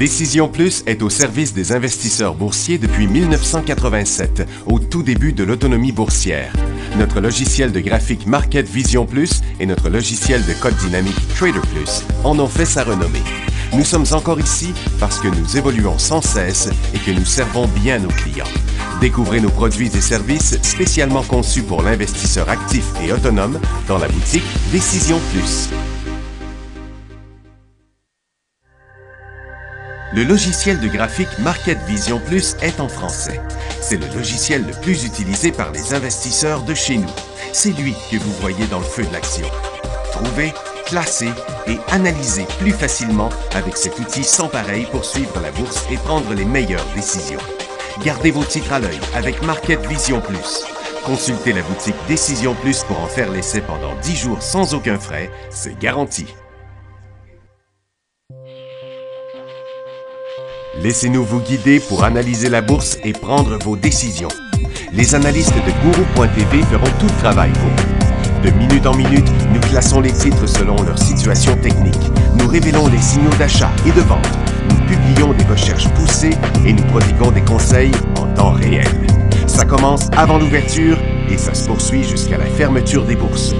Décision Plus est au service des investisseurs boursiers depuis 1987, au tout début de l'autonomie boursière. Notre logiciel de graphique Market Vision Plus et notre logiciel de code dynamique Trader Plus en ont fait sa renommée. Nous sommes encore ici parce que nous évoluons sans cesse et que nous servons bien nos clients. Découvrez nos produits et services spécialement conçus pour l'investisseur actif et autonome dans la boutique Décision Plus. Le logiciel de graphique Market Vision Plus est en français. C'est le logiciel le plus utilisé par les investisseurs de chez nous. C'est lui que vous voyez dans le feu de l'action. Trouvez, classez et analysez plus facilement avec cet outil sans pareil pour suivre la bourse et prendre les meilleures décisions. Gardez vos titres à l'œil avec Market Vision Plus. Consultez la boutique Décision Plus pour en faire l'essai pendant 10 jours sans aucun frais, c'est garanti. Laissez-nous vous guider pour analyser la bourse et prendre vos décisions. Les analystes de Guru.tv feront tout le travail pour vous. De minute en minute, nous classons les titres selon leur situation technique. Nous révélons les signaux d'achat et de vente. Nous publions des recherches poussées et nous prodiguons des conseils en temps réel. Ça commence avant l'ouverture et ça se poursuit jusqu'à la fermeture des bourses.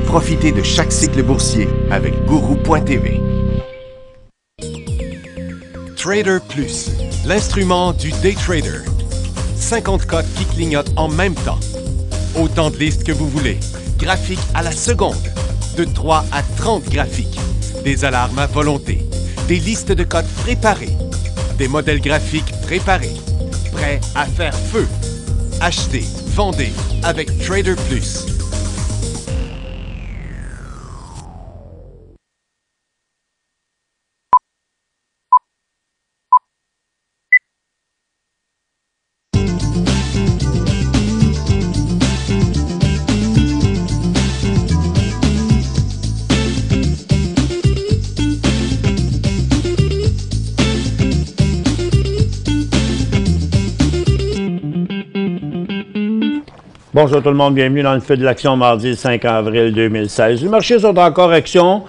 Profitez de chaque cycle boursier avec Guru.tv. Trader Plus, l'instrument du day trader. 50 cotes qui clignotent en même temps. Autant de listes que vous voulez. Graphiques à la seconde. De 3 à 30 graphiques. Des alarmes à volonté. Des listes de cotes préparées. Des modèles graphiques préparés. Prêts à faire feu. Achetez, vendez avec Trader Plus. Bonjour tout le monde, bienvenue dans le feu de l'action mardi 5 avril 2016. Les marchés sont en correction,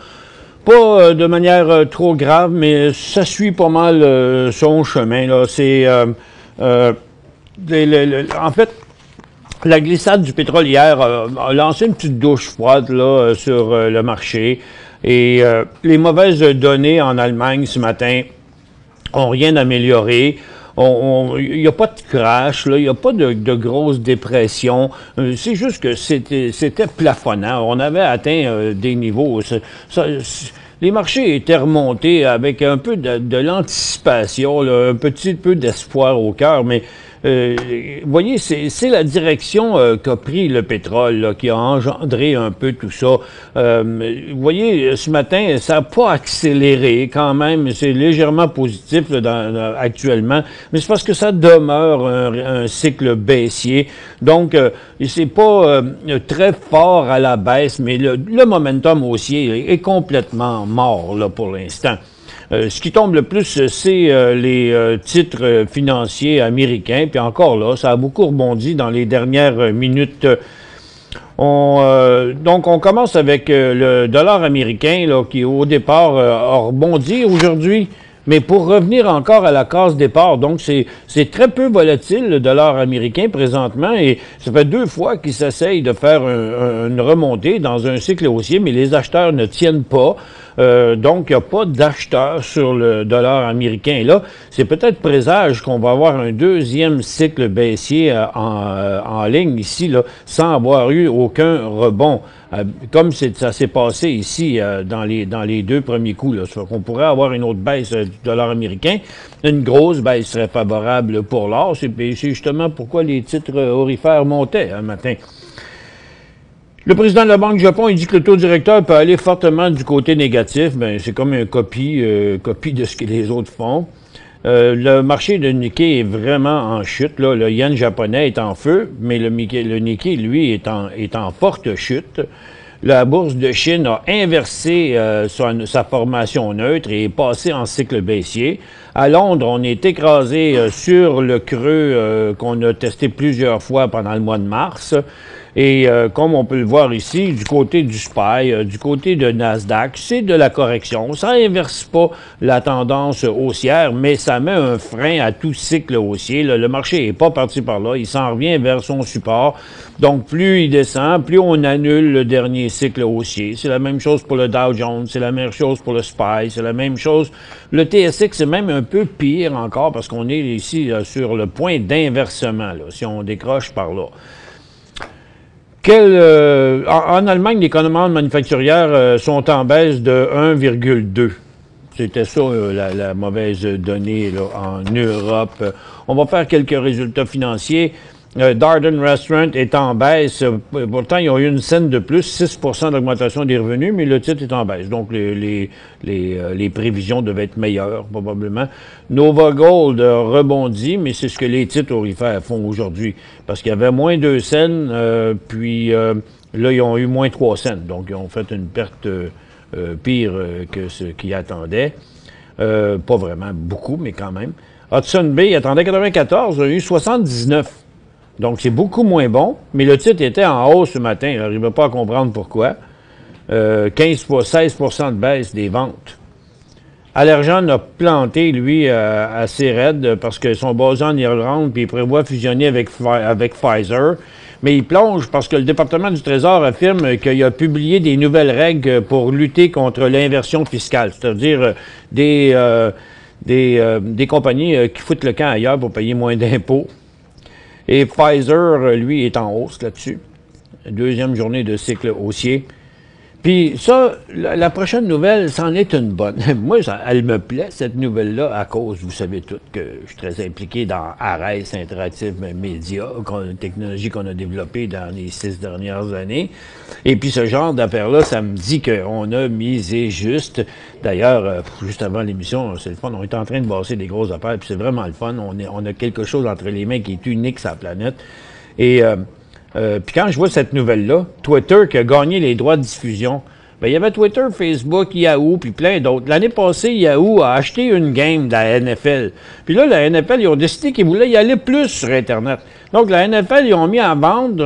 pas de manière trop grave, mais ça suit pas mal son chemin. Là. C'est, en fait, la glissade du pétrole hier a lancé une petite douche froide là, sur le marché. Et les mauvaises données en Allemagne ce matin n'ont rien amélioré. Il n'y a pas de crash, il n'y a pas de grosse dépression. C'est juste que c'était plafonnant. On avait atteint des niveaux. Les marchés étaient remontés avec un peu de l'anticipation, un petit peu d'espoir au cœur, mais vous voyez, c'est la direction qu'a pris le pétrole là, qui a engendré un peu tout ça. Vous voyez, ce matin, ça n'a pas accéléré quand même. C'est légèrement positif là, actuellement, mais c'est parce que ça demeure un cycle baissier. Donc, c'est pas très fort à la baisse, mais le momentum haussier est complètement mort là, pour l'instant. Ce qui tombe le plus, c'est les titres financiers américains. Puis encore là, ça a beaucoup rebondi dans les dernières minutes. Donc, on commence avec le dollar américain là, qui, au départ, a rebondi aujourd'hui. Mais pour revenir encore à la case départ, donc c'est très peu volatile le dollar américain présentement et ça fait 2 fois qu'il s'essaye de faire une remontée dans un cycle haussier, mais les acheteurs ne tiennent pas. Donc, il n'y a pas d'acheteurs sur le dollar américain. Là, c'est peut-être présage qu'on va avoir un deuxième cycle baissier en ligne ici, là, sans avoir eu aucun rebond. Comme ça s'est passé ici dans les 2 premiers coups. Là. On pourrait avoir une autre baisse du dollar américain. Une grosse baisse serait favorable pour l'or. C'est justement pourquoi les titres aurifères montaient un matin. Le président de la Banque du Japon, il dit que le taux directeur peut aller fortement du côté négatif. Ben, c'est comme une copie de ce que les autres font. Le marché de Nikkei est vraiment en chute. Là. Le yen japonais est en feu, mais le Nikkei, lui, est en forte chute. La bourse de Chine a inversé sa formation neutre et est passée en cycle baissier. À Londres, on est écrasé sur le creux qu'on a testé plusieurs fois pendant le mois de mars. Et comme on peut le voir ici, du côté du SPY, du côté de Nasdaq, c'est de la correction. Ça inverse pas la tendance haussière, mais ça met un frein à tout cycle haussier. Le marché n'est pas parti par là, il s'en revient vers son support. Donc, plus il descend, plus on annule le dernier cycle haussier. C'est la même chose pour le Dow Jones, c'est la même chose pour le SPY, c'est la même chose. Le TSX, c'est même un peu pire encore parce qu'on est ici sur le point d'inversement, si on décroche par là. En Allemagne, les commandes manufacturières sont en baisse de 1,2. C'était ça, la mauvaise donnée là, en Europe. On va faire quelques résultats financiers. Darden Restaurant est en baisse. Pourtant, ils ont eu une scène de plus, 6 d'augmentation des revenus, mais le titre est en baisse. Donc, les prévisions devaient être meilleures, probablement. Nova Gold rebondit, mais c'est ce que les titres aurifères font aujourd'hui. Parce qu'il y avait moins 2 cents, puis là, ils ont eu moins 3 cents. Donc, ils ont fait une perte pire que ce qu'ils attendaient. Pas vraiment beaucoup, mais quand même. Hudson Bay attendait 94, a eu 79. Donc, c'est beaucoup moins bon, mais le titre était en hausse ce matin. Je n'arrivais pas à comprendre pourquoi. 16 de baisse des ventes. Allergan a planté, lui, assez raide parce qu'ils sont basés en Irlande puis ils prévoient fusionner avec Pfizer. Mais il plonge parce que le département du Trésor affirme qu'il a publié des nouvelles règles pour lutter contre l'inversion fiscale, c'est-à-dire des compagnies qui foutent le camp ailleurs pour payer moins d'impôts. Et Pfizer, lui, est en hausse là-dessus. Deuxième journée de cycle haussier. Puis ça, la prochaine nouvelle, c'en est une bonne. Moi, elle me plaît, cette nouvelle-là, à cause, vous savez tous, que je suis très impliqué dans ARES, Interactive Media, une technologie qu'on a développée dans les 6 dernières années. Et puis ce genre d'affaires-là, ça me dit qu'on a misé juste. D'ailleurs, juste avant l'émission, c'est le fun, on est en train de bosser des grosses affaires, puis c'est vraiment le fun. On a quelque chose entre les mains qui est unique sur la planète. Et puis quand je vois cette nouvelle-là, Twitter qui a gagné les droits de diffusion, bien, il y avait Twitter, Facebook, Yahoo, puis plein d'autres. L'année passée, Yahoo a acheté une game de la NFL. Puis là, la NFL, ils ont décidé qu'ils voulaient y aller plus sur Internet. Donc, la NFL, ils ont mis à vendre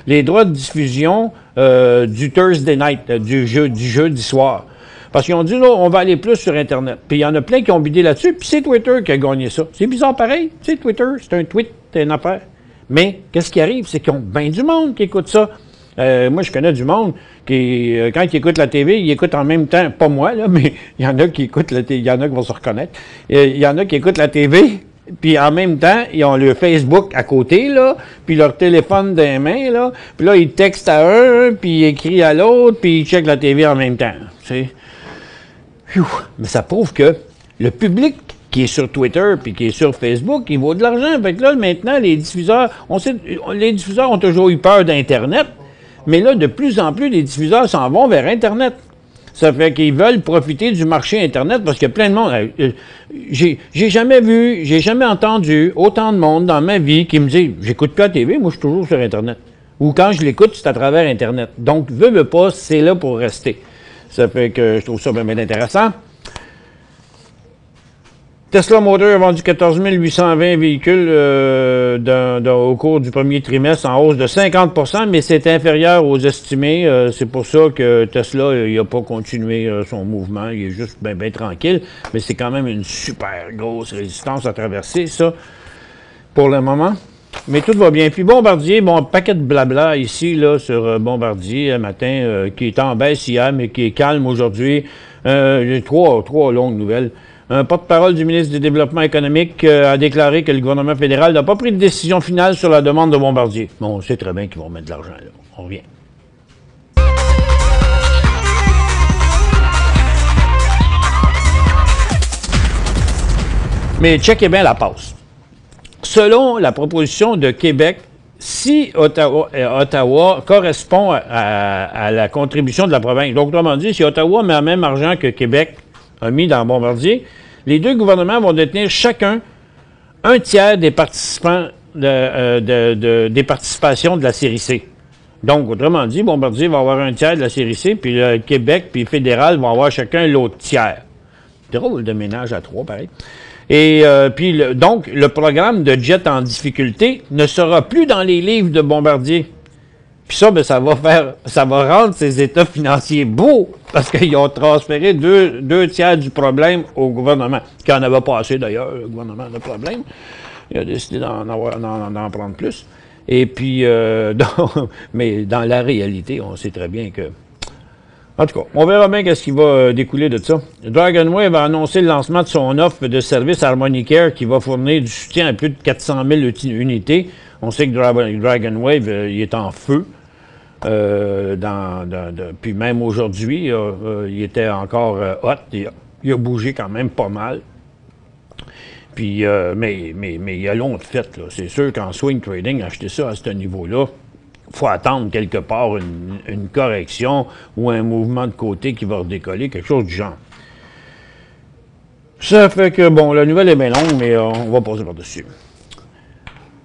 les droits de diffusion du Thursday night, du jeudi soir. Parce qu'ils ont dit, là, on va aller plus sur Internet. Puis il y en a plein qui ont bidé là-dessus, puis c'est Twitter qui a gagné ça. C'est bizarre pareil. Tu sais, Twitter, c'est un tweet, c'est une affaire. Mais, qu'est-ce qui arrive? C'est qu'ils ont bien du monde qui écoute ça. Moi, je connais du monde qui, quand ils écoutent la TV, ils écoutent en même temps, pas moi, là, mais il y en a qui écoutent la TV, il y en a qui vont se reconnaître. Il y en a qui écoutent la TV, puis en même temps, ils ont le Facebook à côté, là, puis leur téléphone dans les mains, là, puis là, ils textent à un, puis ils écrivent à l'autre, puis ils checkent la TV en même temps. Tu sais. Mais ça prouve que le public qui est sur Twitter puis qui est sur Facebook, il vaut de l'argent. Fait que là, maintenant, les diffuseurs, les diffuseurs ont toujours eu peur d'Internet, mais là, de plus en plus, les diffuseurs s'en vont vers Internet. Ça fait qu'ils veulent profiter du marché Internet parce qu'il y a plein de monde. J'ai jamais vu, j'ai jamais entendu autant de monde dans ma vie qui me dit « J'écoute plus la TV, moi, je suis toujours sur Internet. » Ou quand je l'écoute, c'est à travers Internet. Donc, veux pas, c'est là pour rester. Ça fait que je trouve ça bien intéressant. Tesla Motors a vendu 14 820 véhicules au cours du premier trimestre, en hausse de 50 mais c'est inférieur aux estimés. C'est pour ça que Tesla n'a pas continué son mouvement. Il est juste bien tranquille, mais c'est quand même une super grosse résistance à traverser, ça, pour le moment. Mais tout va bien. Puis Bombardier, bon, paquet de blabla ici, là, sur Bombardier, un matin, qui est en baisse hier, mais qui est calme aujourd'hui. Trois longues nouvelles. Un porte-parole du ministre du Développement économique a déclaré que le gouvernement fédéral n'a pas pris de décision finale sur la demande de Bombardier. Bon, on sait très bien qu'ils vont mettre de l'argent, là. On revient. Mais checkez bien la passe. Selon la proposition de Québec, si Ottawa correspond à la contribution de la province, donc autrement dit, si Ottawa met le même argent que Québec a mis dans Bombardier, les deux gouvernements vont détenir chacun un tiers des participants des participations de la série C. Donc, autrement dit, Bombardier va avoir un tiers de la série C, puis le Québec puis le fédéral vont avoir chacun l'autre tiers. Drôle de ménage à trois, pareil. Et puis, donc, le programme de jet en difficulté ne sera plus dans les livres de Bombardier. Puis ça, ben, ça va rendre ces états financiers beaux, parce qu'ils ont transféré deux tiers du problème au gouvernement, qui en avait pas assez d'ailleurs, le gouvernement de problème. Il a décidé d'en prendre plus. Et puis, mais dans la réalité, on sait très bien que... En tout cas, on verra bien qu'est-ce qui va découler de ça. DragonWave a annoncé le lancement de son offre de service HarmonyCare qui va fournir du soutien à plus de 400 000 unités. On sait que DragonWave, il est en feu. Puis même aujourd'hui, il était encore hot. Il a bougé quand même pas mal. Puis, mais il y a long de fait, là. C'est sûr qu'en swing trading, acheter ça à ce niveau-là, il faut attendre quelque part une correction ou un mouvement de côté qui va redécoller, quelque chose du genre. Ça fait que, bon, la nouvelle est bien longue, mais on va passer par-dessus.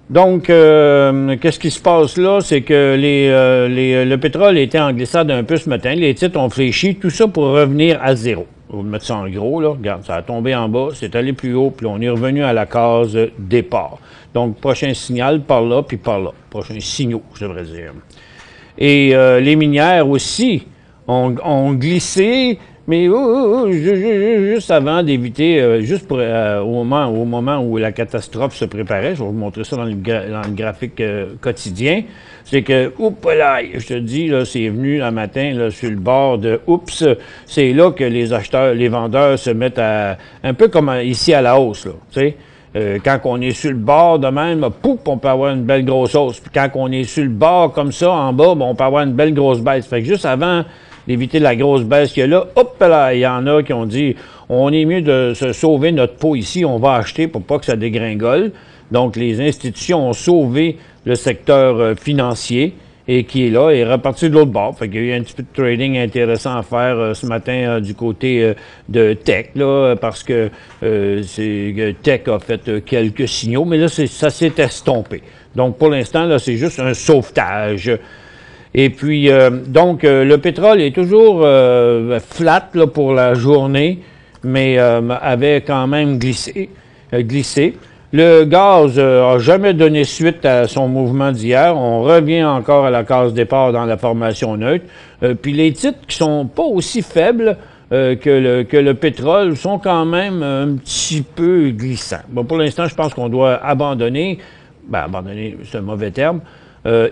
Donc, qu'est-ce qui se passe là? C'est que le pétrole était en glissade un peu ce matin. Les titres ont fléchi, tout ça pour revenir à zéro. On va mettre ça en gros, là. Regarde, ça a tombé en bas, c'est allé plus haut, puis on est revenu à la case départ. Donc, prochain signal par là, puis par là. Prochain signaux, je devrais dire. Et les minières aussi ont glissé, mais juste avant d'éviter, juste pour, au moment où la catastrophe se préparait, je vais vous montrer ça dans le graphique quotidien, c'est que, oups là, je te dis, là, c'est venu le matin là, sur le bord de oups, c'est là que les acheteurs, les vendeurs se mettent à, un peu comme ici à la hausse, là, tu sais. Quand on est sur le bord de même, pouf, on peut avoir une belle grosse hausse. Puis quand on est sur le bord comme ça, en bas, on peut avoir une belle grosse baisse. Fait que juste avant d'éviter la grosse baisse qu'il y a là, hop là, il y en a qui ont dit, on est mieux de se sauver notre peau ici, on va acheter pour pas que ça dégringole. Donc, les institutions ont sauvé le secteur financier et qui est là, est reparti de l'autre bord. Fait qu'il y a eu un petit peu de trading intéressant à faire ce matin du côté de Tech, là, parce que Tech a fait quelques signaux, mais là, ça s'est estompé. Donc, pour l'instant, là, c'est juste un sauvetage. Et puis, donc, le pétrole est toujours flat là, pour la journée, mais avait quand même glissé. Le gaz n'a jamais donné suite à son mouvement d'hier. On revient encore à la case départ dans la formation neutre. Puis les titres qui sont pas aussi faibles que le pétrole sont quand même un petit peu glissants. Bon, pour l'instant, je pense qu'on doit abandonner, c'est un mauvais terme,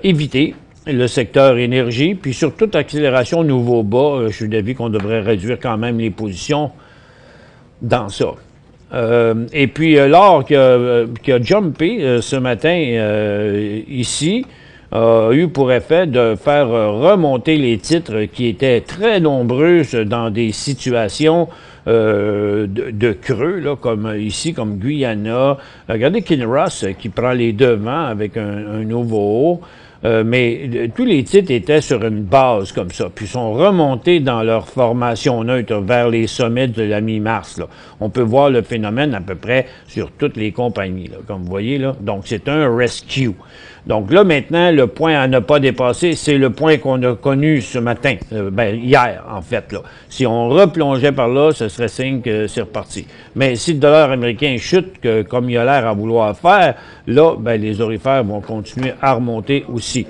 éviter le secteur énergie, puis sur toute accélération nouveau bas, je suis d'avis qu'on devrait réduire quand même les positions dans ça. Et puis l'or qui a jumpé ce matin ici a eu pour effet de faire remonter les titres qui étaient très nombreux dans des situations de creux, là, comme ici, comme Guyana. Regardez Kinross qui prend les devants avec un nouveau haut. Mais tous les titres étaient sur une base comme ça, puis sont remontés dans leur formation neutre vers les sommets de la mi-mars. On peut voir le phénomène à peu près sur toutes les compagnies, là, comme vous voyez. Là. Donc, c'est un rescue. Donc là, maintenant, le point à ne pas dépasser, c'est le point qu'on a connu ce matin, hier, en fait. Là. Si on replongeait par là, ce serait signe que c'est reparti. Mais si le dollar américain chute, comme il a l'air à vouloir faire, là, les orifères vont continuer à remonter aussi.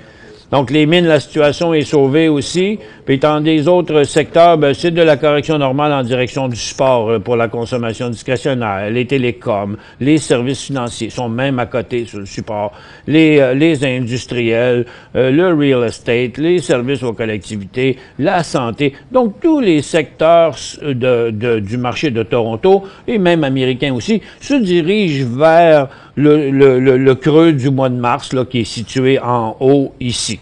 Donc, les mines, la situation est sauvée aussi. Puis, dans des autres secteurs, c'est de la correction normale en direction du support pour la consommation discrétionnaire. Les télécoms, les services financiers sont même à côté sur le support. Les industriels, le real estate, les services aux collectivités, la santé. Donc, tous les secteurs du marché de Toronto, et même américains aussi, se dirigent vers le creux du mois de mars, là, qui est situé en haut ici.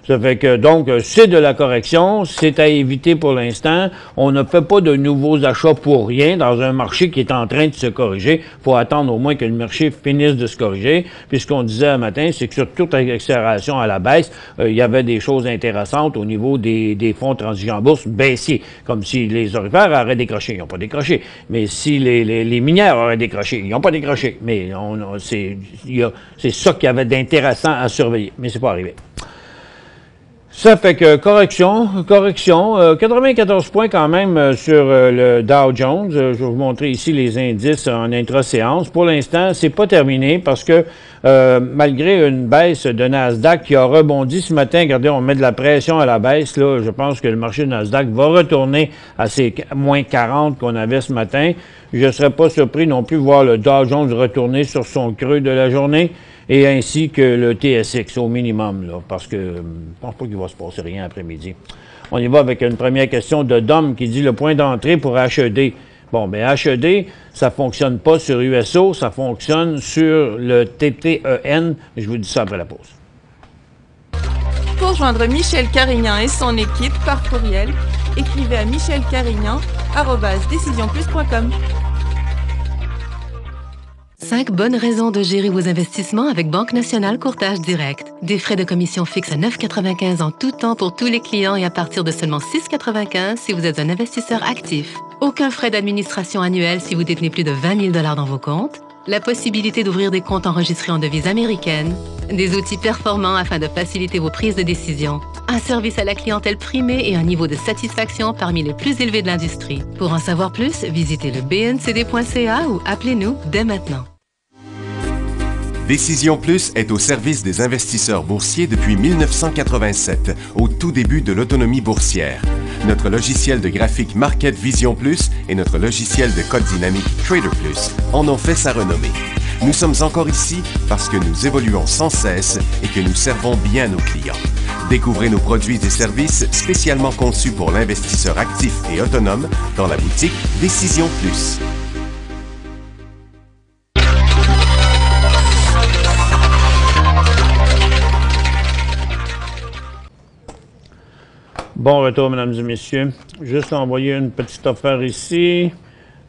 Ça fait que, donc, c'est de la correction, c'est à éviter pour l'instant. On ne fait pas de nouveaux achats pour rien dans un marché qui est en train de se corriger. Il faut attendre au moins que le marché finisse de se corriger. Puis ce qu'on disait un matin, c'est que sur toute accélération à la baisse, il y avait des choses intéressantes au niveau des fonds transigents en bourse baissiers. Comme si les orifères auraient décroché. Ils n'ont pas décroché. Mais si les minières auraient décroché, ils n'ont pas décroché. Mais c'est ça qu'il y avait d'intéressant à surveiller. Mais c'est pas arrivé. Ça fait que correction, 94 points quand même sur le Dow Jones. Je vais vous montrer ici les indices en intra-séance. Pour l'instant, c'est pas terminé parce que malgré une baisse de Nasdaq qui a rebondi ce matin, regardez, on met de la pression à la baisse, là, je pense que le marché de Nasdaq va retourner à ces moins 40 qu'on avait ce matin. Je ne serais pas surpris non plus de voir le Dow Jones retourner sur son creux de la journée. Et ainsi que le TSX au minimum, là, parce que je ne pense pas qu'il va se passer rien après-midi. On y va avec une première question de Dom qui dit le point d'entrée pour HED. Bon, bien, HED, ça ne fonctionne pas sur USO, ça fonctionne sur le TTEN. Je vous dis ça après la pause. Pour joindre Michel Carignan et son équipe par courriel, écrivez à michelcarignan@decisionplus.com. 5 bonnes raisons de gérer vos investissements avec Banque Nationale Courtage Direct. Des frais de commission fixes à 9,95 en tout temps pour tous les clients et à partir de seulement 6,95 si vous êtes un investisseur actif. Aucun frais d'administration annuel si vous détenez plus de 20 000 $ dans vos comptes. La possibilité d'ouvrir des comptes enregistrés en devise américaine. Des outils performants afin de faciliter vos prises de décision. Un service à la clientèle primé et un niveau de satisfaction parmi les plus élevés de l'industrie. Pour en savoir plus, visitez le bncd.ca ou appelez-nous dès maintenant. Décision Plus est au service des investisseurs boursiers depuis 1987, au tout début de l'autonomie boursière. Notre logiciel de graphique Market Vision Plus et notre logiciel de code dynamique Trader Plus en ont fait sa renommée. Nous sommes encore ici parce que nous évoluons sans cesse et que nous servons bien nos clients. Découvrez nos produits et services spécialement conçus pour l'investisseur actif et autonome dans la boutique Décision Plus. Bon retour, mesdames et messieurs. Juste envoyer une petite affaire ici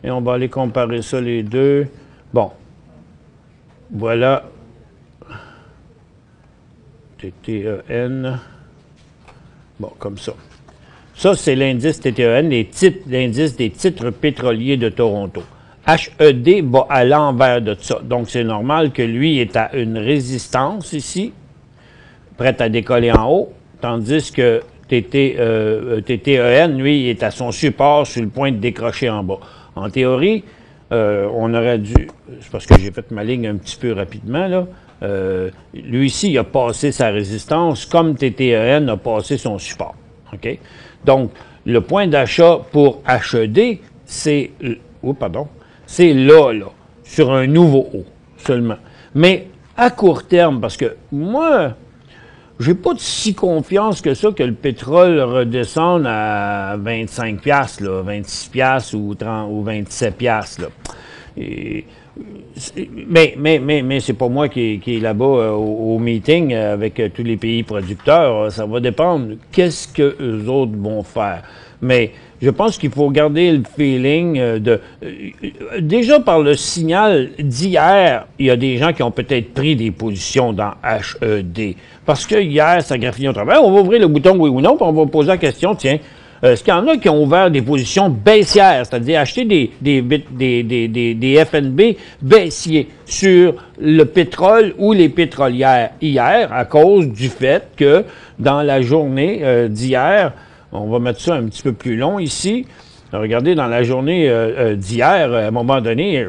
et on va aller comparer ça les deux. Bon, voilà. TTEN. Bon, comme ça. Ça, c'est l'indice TTEN, l'indice des titres pétroliers de Toronto. HED va à l'envers de ça. Donc, c'est normal que lui est à une résistance ici, prête à décoller en haut, tandis que TTEN, lui, est à son support sur le point de décrocher en bas. En théorie, on aurait dû, c'est parce que j'ai fait ma ligne un petit peu rapidement, là, lui ici, il a passé sa résistance comme TTEN a passé son support. OK? Donc, le point d'achat pour HED, c'est c'est là, sur un nouveau haut seulement. Mais à court terme, parce que moi, j'ai pas de si confiance que ça que le pétrole redescende à 25 $, là, 26 $ ou 30 ou 27 $, là. Et, mais c'est pas moi qui est là-bas au meeting avec tous les pays producteurs. Ça va dépendre. Qu'est-ce que eux autres vont faire? Mais je pense qu'il faut garder le feeling déjà par le signal d'hier, il y a des gens qui ont peut-être pris des positions dans HED. Parce que hier, ça graffiné au travail. On va ouvrir le bouton oui ou non, puis on va poser la question, tiens, est-ce qu'il y en a qui ont ouvert des positions baissières, c'est-à-dire acheter des FNB baissiers sur le pétrole ou les pétrolières hier à cause du fait que dans la journée d'hier, on va mettre ça un petit peu plus long ici. Regardez, dans la journée d'hier, à un moment donné,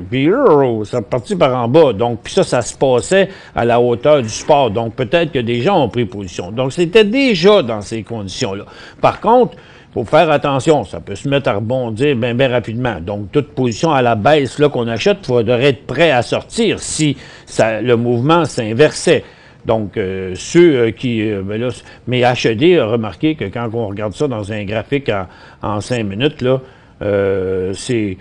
ça partit par en bas. Donc, puis ça se passait à la hauteur du support. Donc, peut-être que des gens ont pris position. Donc, c'était déjà dans ces conditions-là. Par contre, il faut faire attention. Ça peut se mettre à rebondir bien rapidement. Donc, toute position à la baisse là qu'on achète, il faudrait être prêt à sortir si le mouvement s'inversait. Donc, ceux qui... mais HED a remarqué que quand on regarde ça dans un graphique en 5 minutes, là, c'est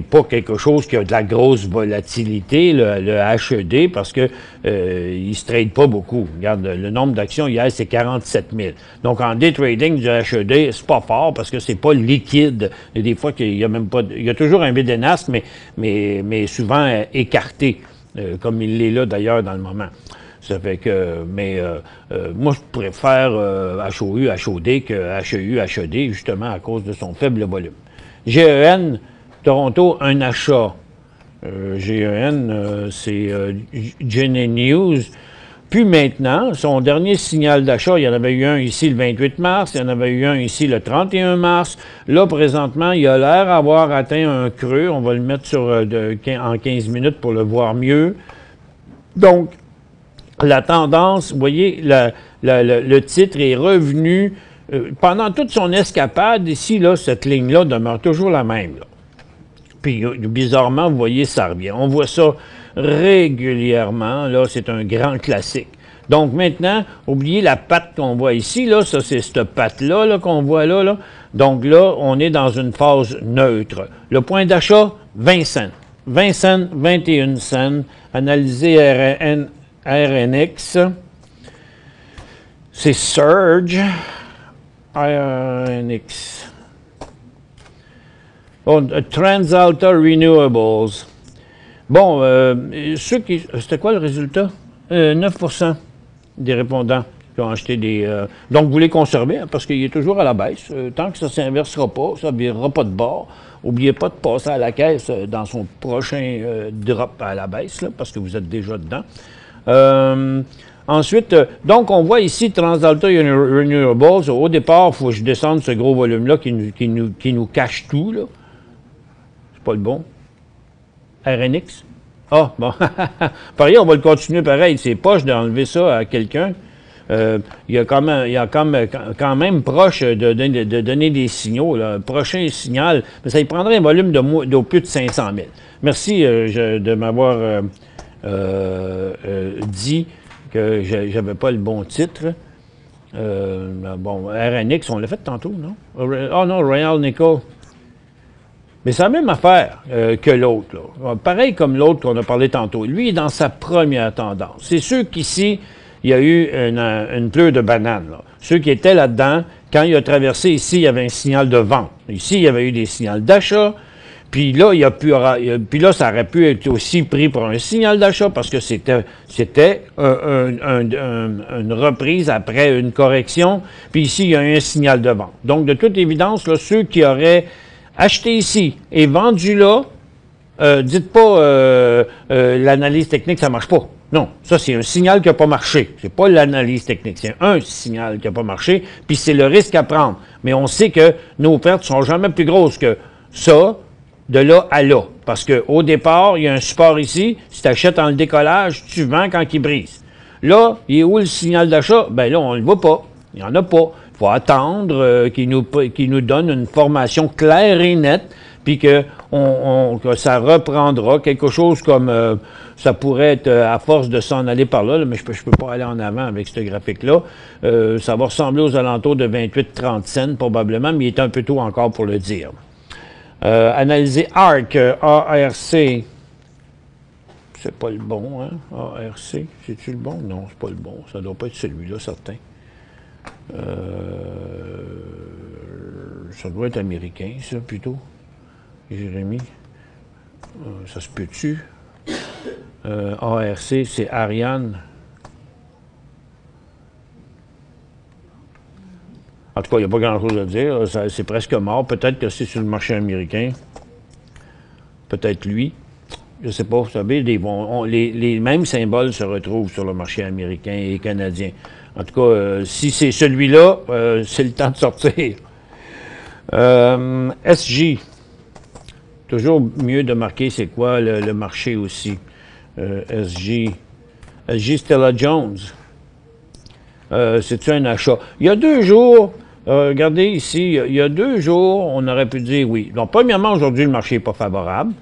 pas quelque chose qui a de la grosse volatilité, le HED, parce que il se trade pas beaucoup. Regarde, le nombre d'actions hier, c'est 47 000. Donc, en day trading du HED, c'est pas fort parce que c'est pas liquide. Et des fois, il y a même pas... Il y a toujours un bid and ask, mais souvent écarté, comme il l'est là d'ailleurs dans le moment. Ça fait que, moi, je préfère HOU, HOD que HEU, HED, justement à cause de son faible volume. GEN, Toronto, un achat. GEN, c'est Gene News. Puis maintenant, son dernier signal d'achat, il y en avait eu un ici le 28 mars, il y en avait eu un ici le 31 mars. Là, présentement, il a l'air d'avoir atteint un creux. On va le mettre en 15 minutes pour le voir mieux. Donc, la tendance, vous voyez, le titre est revenu pendant toute son escapade. Ici, là, cette ligne-là demeure toujours la même. Là. Puis, bizarrement, vous voyez, ça revient. On voit ça régulièrement. Là, c'est un grand classique. Donc, maintenant, oubliez la patte qu'on voit ici. Là, ça, c'est cette patte-là là, qu'on voit là, là. Donc, là, on est dans une phase neutre. Le point d'achat, 20 cents. 20 cents, 21 cents. Analyser RNX. C'est Surge. RNX. Oh, TransAlta Renewables. Bon, c'était quoi le résultat? 9% des répondants qui ont acheté des... donc, vous les conservez, hein, parce qu'il est toujours à la baisse. Tant que ça ne s'inversera pas, ça ne virera pas de bord. N'oubliez pas de passer à la caisse dans son prochain drop à la baisse, là, parce que vous êtes déjà dedans. Ensuite, donc, on voit ici TransAlta Renewables. Au départ, il faut que je descende ce gros volume-là qui nous cache tout, là. C'est pas le bon. RNX. Ah, bon. Pareil, on va le continuer pareil. C'est poche d'enlever ça à quelqu'un. Il y a quand même proche de donner des signaux. Là. Prochain signal, mais ça y prendrait un volume de plus de 500 000. Merci de m'avoir dit que j'avais pas le bon titre. Bon, RNX, on l'a fait tantôt, non? Oh non, Royal Nickel. Mais c'est la même affaire que l'autre. Pareil comme l'autre qu'on a parlé tantôt. Lui, il est dans sa première tendance. C'est sûr qu'ici, il y a eu une pleure de banane. Là. Ceux qui étaient là-dedans, quand il a traversé ici, il y avait un signal de vente. Ici, il y avait eu des signaux d'achat. Puis là, ça aurait pu être aussi pris pour un signal d'achat parce que c'était une reprise après une correction. Puis ici, il y a un signal de vente. Donc, de toute évidence, là, ceux qui auraient acheté ici et vendu là, dites pas l'analyse technique, ça marche pas. Non, ça, c'est un signal qui n'a pas marché. C'est pas l'analyse technique, c'est un signal qui n'a pas marché, puis c'est le risque à prendre. Mais on sait que nos pertes sont jamais plus grosses que ça, de là à là. Parce qu'au départ, il y a un support ici. Si tu achètes en le décollage, tu vends quand il brise. Là, il est où le signal d'achat? Ben là, on ne le voit pas. Il n'y en a pas. Il faut attendre qu'il nous donne une formation claire et nette, puis que ça reprendra quelque chose comme... ça pourrait être, à force de s'en aller par là, mais je peux pas aller en avant avec ce graphique-là. Ça va ressembler aux alentours de 28-30 cents, probablement, mais il est un peu tôt encore pour le dire. Analyser ARC, A-R-C. C'est pas le bon, hein? A-R-C. C'est-tu le bon? Non, c'est pas le bon. Ça doit pas être celui-là, certain. Ça doit être américain, ça, plutôt. Jérémy. Ça se peut-tu? ARC, c'est Ariane. En tout cas, il n'y a pas grand-chose à dire. C'est presque mort. Peut-être que c'est sur le marché américain. Peut-être lui. Je ne sais pas. Vous savez, les mêmes symboles se retrouvent sur le marché américain et canadien. En tout cas, si c'est celui-là, c'est le temps de sortir. SJ. Toujours mieux de marquer c'est quoi le marché aussi. SJ Stella Jones. C'est-tu un achat? Il y a 2 jours, regardez ici, il y a 2 jours, on aurait pu dire oui. Donc, premièrement, aujourd'hui, le marché n'est pas favorable.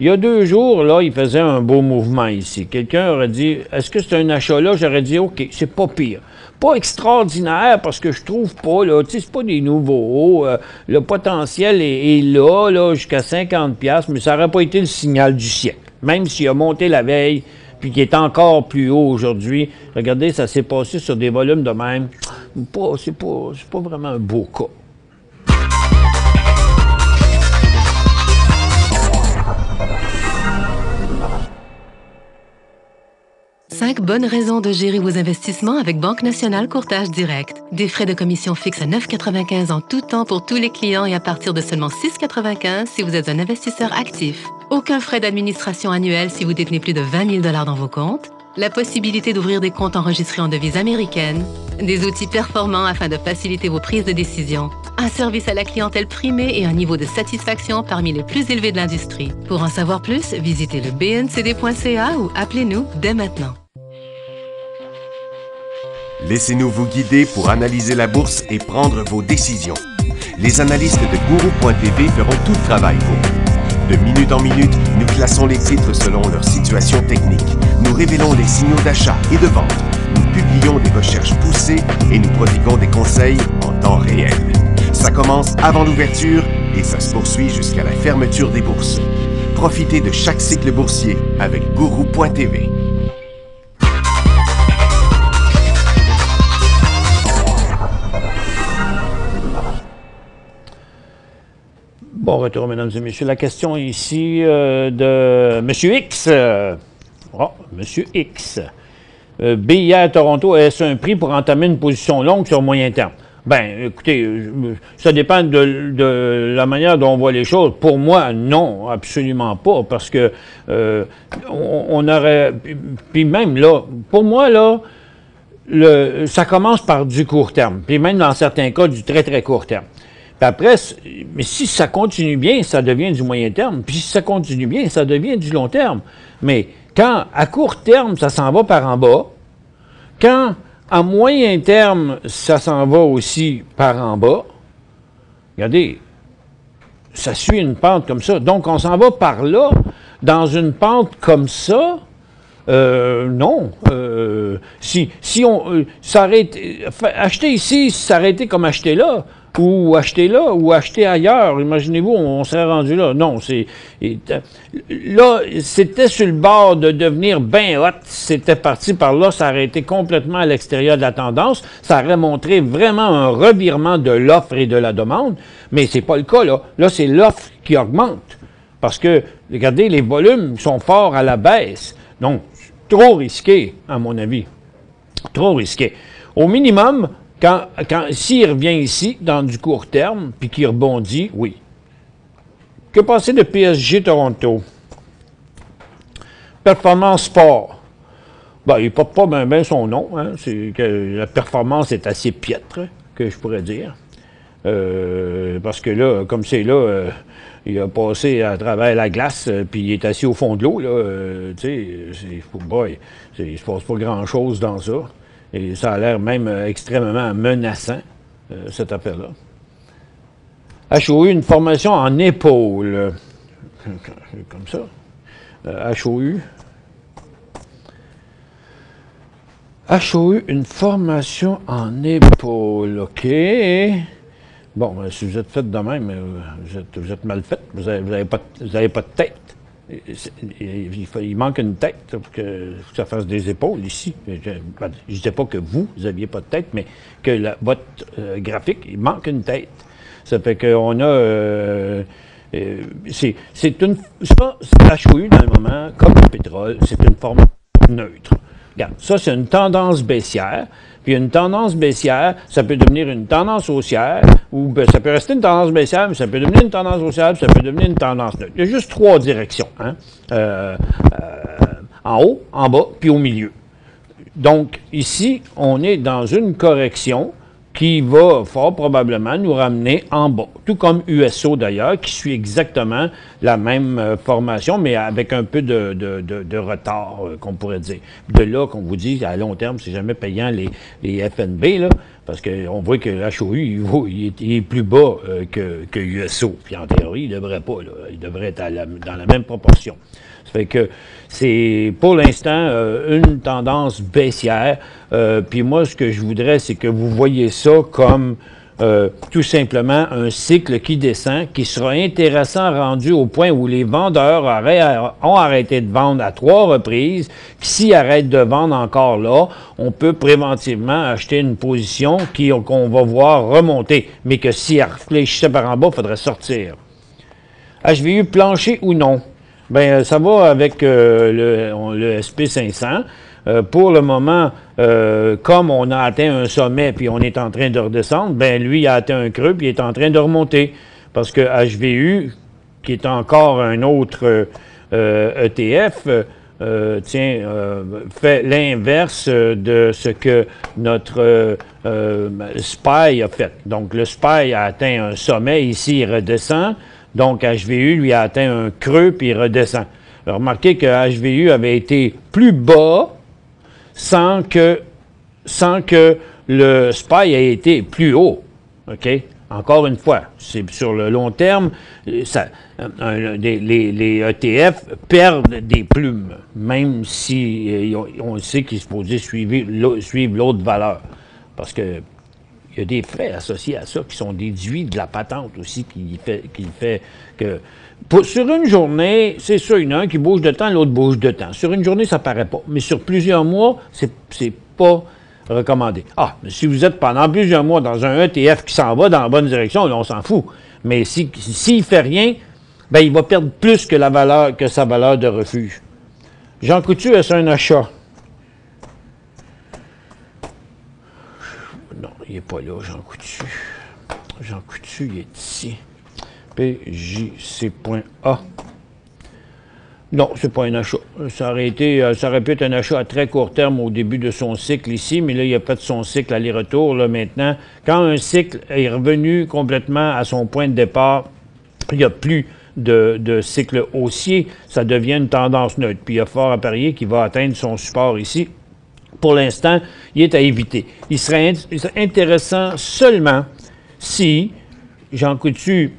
Il y a 2 jours, là, il faisait un beau mouvement ici. Quelqu'un aurait dit, est-ce que c'est un achat là? J'aurais dit, OK, c'est pas pire. Pas extraordinaire, parce que je trouve pas, là, tu sais, c'est pas des nouveaux hauts. Le potentiel est là, jusqu'à 50$, mais ça n'aurait pas été le signal du siècle. Même s'il a monté la veille, puis qui est encore plus haut aujourd'hui. Regardez, ça s'est passé sur des volumes de même. C'est pas vraiment un beau cas. Cinq bonnes raisons de gérer vos investissements avec Banque Nationale Courtage Direct. Des frais de commission fixes à 9,95 en tout temps pour tous les clients et à partir de seulement 6,95 si vous êtes un investisseur actif. Aucun frais d'administration annuel si vous détenez plus de 20 000 $ dans vos comptes. la possibilité d'ouvrir des comptes enregistrés en devise américaine, des outils performants afin de faciliter vos prises de décision, un service à la clientèle primé et un niveau de satisfaction parmi les plus élevés de l'industrie. Pour en savoir plus, visitez le bncd.ca ou appelez-nous dès maintenant. Laissez-nous vous guider pour analyser la bourse et prendre vos décisions. Les analystes de Guru.tv feront tout le travail pour vous. De minute en minute, nous classons les titres selon leur situation technique. Nous révélons les signaux d'achat et de vente. Nous publions des recherches poussées et nous prodiguons des conseils en temps réel. Ça commence avant l'ouverture et ça se poursuit jusqu'à la fermeture des bourses. Profitez de chaque cycle boursier avec Guru.tv. Bon retour, mesdames et messieurs. La question ici de M. X. M. X. Billet à Toronto, est-ce un prix pour entamer une position longue sur moyen terme? Bien, écoutez, ça dépend de la manière dont on voit les choses. Pour moi, non, absolument pas, parce que on aurait... Puis même là, pour moi, là, ça commence par du court terme, puis même dans certains cas, du très, très court terme. Puis après, mais si ça continue bien, ça devient du moyen terme. Puis si ça continue bien, ça devient du long terme. Mais quand, à court terme, ça s'en va par en bas, quand, à moyen terme, ça s'en va aussi par en bas, regardez, ça suit une pente comme ça. Donc, on s'en va par là, dans une pente comme ça. Non. Si on s'arrête, acheter ici, s'arrêter comme acheter là, ou acheter là, ou acheter ailleurs. Imaginez-vous, on serait rendu là. Non, là, c'était sur le bord de devenir bien hot. C'était parti par là, ça aurait été complètement à l'extérieur de la tendance. Ça aurait montré vraiment un revirement de l'offre et de la demande. Mais c'est pas le cas, là. Là, c'est l'offre qui augmente. Parce que, regardez, les volumes sont forts à la baisse. Donc, trop risqué, à mon avis. Trop risqué. Au minimum, s'il revient ici, dans du court terme, puis qu'il rebondit, oui. Que penser de PSG Toronto? Performance Sport. Ben, il ne porte pas bien son nom. Hein. C'est que la performance est assez piètre, que je pourrais dire. Parce que là, comme c'est là, il a passé à travers la glace, puis il est assis au fond de l'eau. Tu sais, il ne se passe pas grand-chose dans ça. Et ça a l'air même extrêmement menaçant, cette affaire-là. HOU, une formation en épaule. Comme ça. HOU. HOU, une formation en épaule. OK. Bon, si vous êtes fait de même, vous êtes mal fait. Vous n'avez pas de tête. Il manque une tête pour que ça fasse des épaules ici. Je ne disais pas que vous n'aviez pas de tête, mais que votre graphique, il manque une tête. Ça fait qu'on a... c'est une... Ça, HOU, dans le moment, comme le pétrole, c'est une forme neutre. Regarde, ça, c'est une tendance baissière. Puis une tendance baissière, ça peut devenir une tendance haussière, ou ça peut rester une tendance baissière, mais ça peut devenir une tendance haussière, puis ça peut devenir une tendance neutre. Il y a juste trois directions, hein? En haut, en bas, puis au milieu. Donc, ici, on est dans une correction qui va fort probablement nous ramener en bas. Tout comme USO d'ailleurs, qui suit exactement la même formation, mais avec un peu de retard, qu'on pourrait dire. De là qu'on vous dit, à long terme, c'est jamais payant les FNB, là, parce qu'on voit que l'HOU, il est plus bas que USO. Puis en théorie, il ne devrait pas, là. Il devrait être dans la même proportion. Ça fait que c'est, pour l'instant, une tendance baissière. Puis moi, ce que je voudrais, c'est que vous voyez ça comme tout simplement un cycle qui descend, qui sera intéressant rendu au point où les vendeurs ont arrêté de vendre à 3 reprises. Puis s'ils arrêtent de vendre encore là, on peut préventivement acheter une position qu'on va voir remonter. Mais que si elle réfléchissait par en bas, il faudrait sortir. HVU plancher ou non? Bien, ça va avec le SP500. Pour le moment, comme on a atteint un sommet puis on est en train de redescendre, bien, lui, il a atteint un creux puis il est en train de remonter. Parce que HVU, qui est encore un autre ETF, fait l'inverse de ce que notre SPY a fait. Donc, le SPY a atteint un sommet, ici, il redescend. Donc, HVU, lui, a atteint un creux, puis il redescend. Alors, remarquez que HVU avait été plus bas sans que le SPY ait été plus haut. OK? Encore une fois, c'est sur le long terme, les ETF perdent des plumes, même si on sait qu'ils sont supposés suivre l'autre valeur. Parce que il y a des frais associés à ça qui sont déduits de la patente aussi, qui fait que... sur une journée, c'est sûr, il y en a un qui bouge de temps, l'autre bouge de temps. Sur une journée, ça paraît pas. Mais sur plusieurs mois, c'est pas recommandé. Ah, mais si vous êtes pendant plusieurs mois dans un ETF qui s'en va dans la bonne direction, là, on s'en fout. Mais s'il ne fait rien, ben, il va perdre plus que sa valeur de refuge. Jean Coutu, est-ce un achat? Non, il n'est pas là, Jean Coutu. Jean Coutu, il est ici. PJC.A. Non, c'est pas un achat. Ça aurait pu être un achat à très court terme au début de son cycle ici, mais là, il n'y a pas de son cycle aller-retour, là, maintenant. Quand un cycle est revenu complètement à son point de départ, il n'y a plus de cycle haussier, ça devient une tendance neutre. Puis il y a fort à parier qu'il va atteindre son support ici. Pour l'instant, il est à éviter. Il serait intéressant seulement si Jean Coutu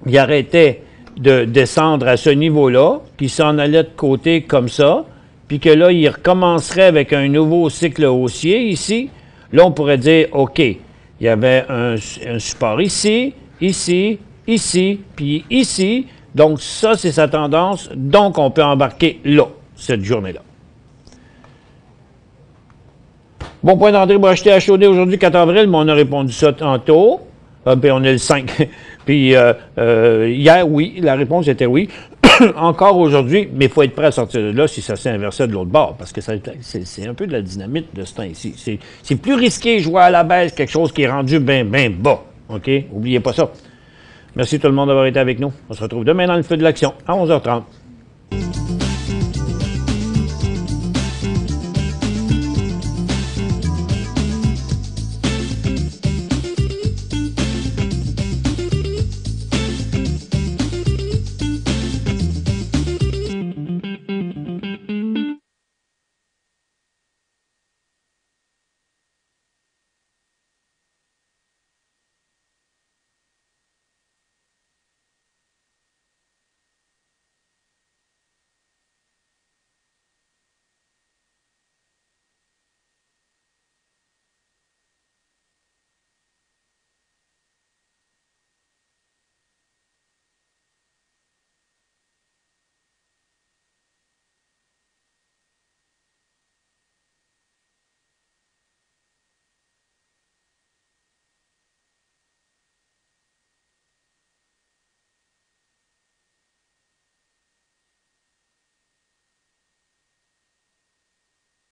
il arrêtait de descendre à ce niveau-là, qu'il s'en allait de côté comme ça, puis que là, il recommencerait avec un nouveau cycle haussier ici. Là, on pourrait dire, OK, il y avait un support ici, ici, ici, puis ici. Donc, ça, c'est sa tendance. Donc, on peut embarquer là, cette journée-là. Bon point d'entrée pour acheter HOD aujourd'hui, 4 avril, mais on a répondu ça tantôt. Puis on est le 5. Puis hier, oui, la réponse était oui. Encore aujourd'hui, mais il faut être prêt à sortir de là si ça s'est inversé de l'autre bord, parce que c'est un peu de la dynamite de ce temps-ci. C'est plus risqué de jouer à la baisse quelque chose qui est rendu bien bas. OK? N'oubliez pas ça. Merci tout le monde d'avoir été avec nous. On se retrouve demain dans le feu de l'action à 11h30.